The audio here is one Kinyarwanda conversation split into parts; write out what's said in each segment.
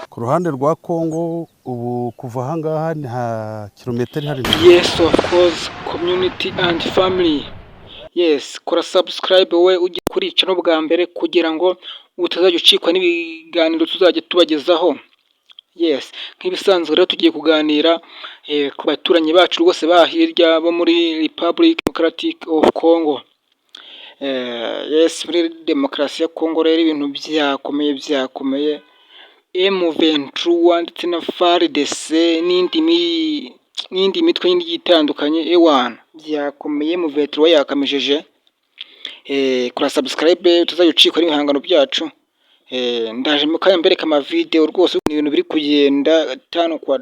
Ku ruhande rwa Kongo ubu kuva ahangaha nta kilometero hari. Yes, of course, community and family. Yes, kora subscribe we ujye kuri channel bwa mbere kugira ngo utazajya ucikwa n'ibiganiro tuzajya tubagezaho. Yes, nk'ibisanzwe rero tugiye kuganira ku baturanyi bacu rwose bahirya bo muri Republic Democratic of Congo. Yes, muri demokarasi ya Congo rero ibintu byakomeye M23 ndetse na FARDC n'indi mitwe y'indi itandukanye ewana byakomeye. M23 yakamejeje kora subscribe tuzajya ucikwa n'ibihangano byacu. Ndaje mukanya mbereka ama video rwose ibintu biri kugenda 5 kwa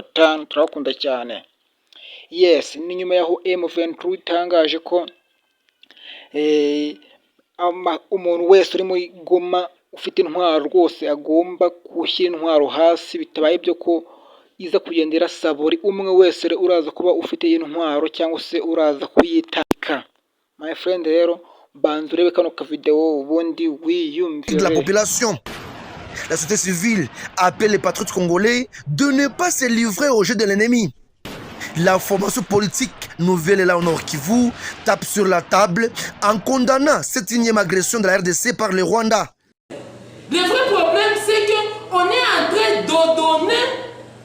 5 turakunda cyane. Yes, ni nyuma yaho M23 itangaje ko umuntu wese uri muri Goma ufite intwaro rwose agomba gushyira intwaro hasi, bitabaye byo ko iza kugendera saburi umwe wese uraza kuba ufite intwaro cyangwa se uraza kuyitaka. My friend rero banza urebe kano ka video ubundi wiyumvire. La population, la société civile appelle les patriotes congolais de ne pas se livrer au jeu de l'ennemi. La formation politique nouvelle là au Nord Kivu tape sur la table en condamnant cette énième agression de la RDC par le Rwanda. Le vrai problème, c'est qu'on est en train de donner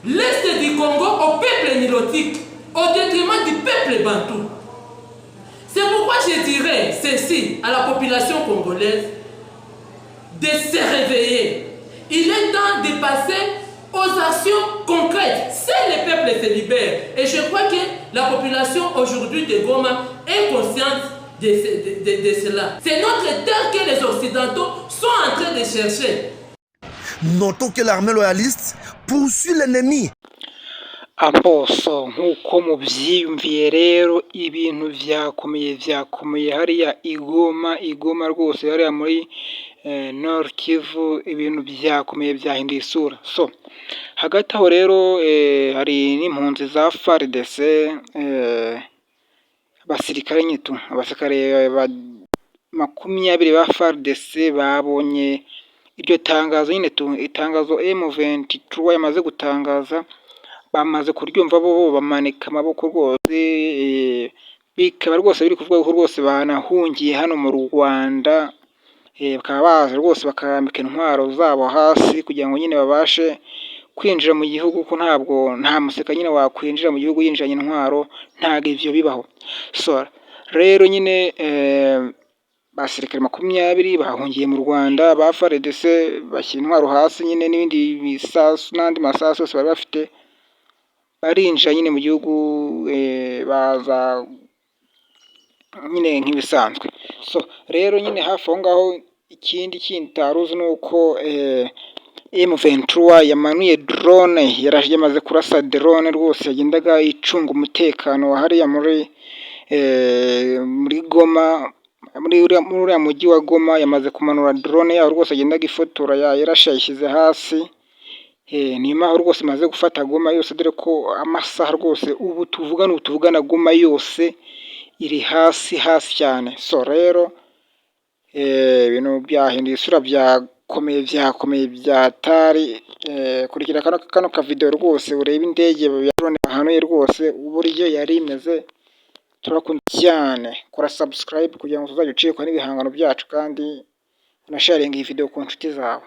l'Est du Congo au peuple nilotique, au détriment du peuple bantou. C'est pourquoi je dirais ceci à la population congolaise, de se réveiller. Il est temps de passer aux actions concrètes. C'est le peuple se libère. Et je crois que la population aujourd'hui de Goma est consciente de cela. C'est notre terre que les Occidentaux sont en train de chercher. Notons que l'armée loyaliste poursuit l'ennemi. Amboso nk'uko mubyiyumviye rero ibintu byakomeye hariya Igoma rwose hariya muri Nord Kivu ibintu byakomeye byahinduye isura. So hagati aho rero hari n'impunzi za FARDC, abasirikare nyitu abasirikare 20 ba FARDC babonye iryo tangazo nyine itangazo M23 yamaze gutangaza, bamaze kuryumva bo bamanika amaboko rwose, bikaba rwose biri kuvuga ko rwose banahungiye hano mu Rwanda, bakaba baza rwose bakambika intwaro zabo hasi kugira ngo nyine babashe kwinjira mu gihugu, ko nta museka nyine wakwinjira mu gihugu yinjiranye intwaro, ntago ivyo bibaho. So rero nyine basirikare 20 bahungiye mu Rwanda, ba FARDC bashyira intwaro hasi nyine n'ibindi bisasu n'andi masasu yose bari bafite, barinjira nyine mu gihugu baza nyine nk'ibisanzwe. So rero nyine hafi aho ngaho ikindi taruzi nuko M23 yamanuye drone, yamaze kurasa drone rwose yagendaga icunga umutekano wa hariya muri Goma, muri uriya mujyi wa Goma. Yamaze kumanura drone yaho rwose agendaga ifotora yarashayishyize hasi. Nyuma aho rwose imaze gufata Goma yose, dore ko amasaha rwose ubu tuvugana Goma yose iri hasi cyane. So rero ibintu byahinduye isura byakomeye byatari. Kurikira kano ka video rwose urebe indege drone ahanuye rwose uburyo yari imeze. Turakunda cyane, kora subscribe kugira ngo tuzajye ucikwa n'ibihangano byacu kandi unasharinga iyi video ku nshuti zawe.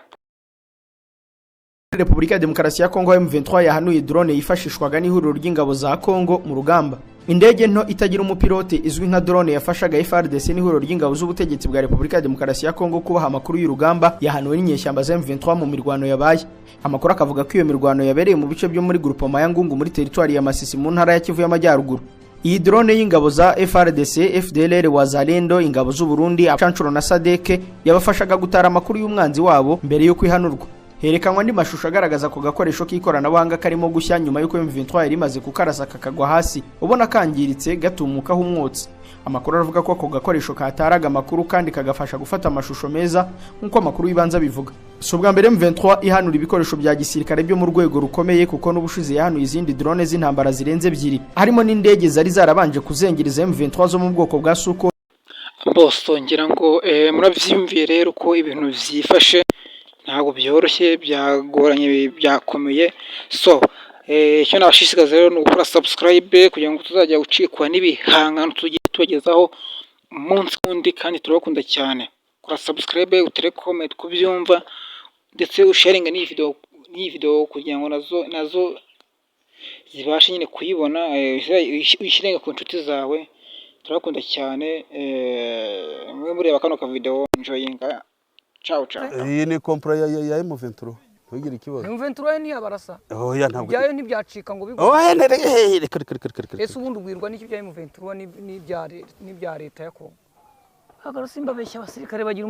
Repubulika ya Demokarasi ya Kongo M23 yahanuye drone yifashishwaga n'ihuriro ry'ingabo za Kongo mu rugamba. Indege nto itagira umupilote izwi nka drone yafashaga FARDC n'ihuriro ry'ingabo z'ubutegetsi bwa Repubulika ya Demokarasi ya Kongo kubaha amakuru y'urugamba yahanuwe n'inyeshyamba za M23 mu mirwano yabaye. Amakuru akavuga ko iyo mirwano yabereye mu bice byo muri groupement ya Ngungu muri territoire ya Masisi mu ntara ya Kivu y'Amajyaruguru. Iyi drone y'ingabo za FARDC, FDLR, Wazalendo, ingabo z'u Burundi, Abacancuro na Sadeke yabafashaga gutara amakuru y'umwanzi wabo mbere yo kwihanurwa. herekanwa andi mashusho agaragaza ko gakoresho k'ikoranabuhanga karimo gushya nyuma y'uko M23 yari imaze kukarasa kakagwa hasi ubona kangiritse gatumukaho umwotsi. Amakuru aravuga ko ako gakoresho kataraga amakuru kandi kagafasha gufata amashusho meza nk'uko amakuru yibanza bivuga. So bwa mbere M23 ihanura ibikoresho bya gisirikare byo mu rwego rukomeye kuko n'ubushize yahanuye izindi drone z'intambara zirenze 2 harimo n'indege zari zarabanje kuzengereza M23 zo mu bwoko bwa Suko. Bose ngira ngo muravyimviye rero ko ibintu vyifashe ntabwo byoroshye byagoranye byakomeye. So icyo nabashishikaza rero ni gukora subscribe kugira ngo tuzajya gucikwa n'ibihangano tugiye tubagezaho umunsi kundi, kandi turabakunda cyane. Kora subscribe, utere comment kubyumva ndetse usharinga n'iyi video kugira ngo nazo zibashe nyine kuyibona, ushirenga ku nshuti zawe. Turabakunda cyane. Mwe mureba kano ka video enjoyinga. Ciao ciao. Iyi ni kompra ya M23. Ntugire ikibazo. M23 ni abarasa. Oya ntabwo. Byayo ntibyacika ngo bigo. Oya reka. Ese ubundi ubwirwa n'iki bya M23 ni bya leta ya Kongo. Hagara simba beshya abasirikare bagira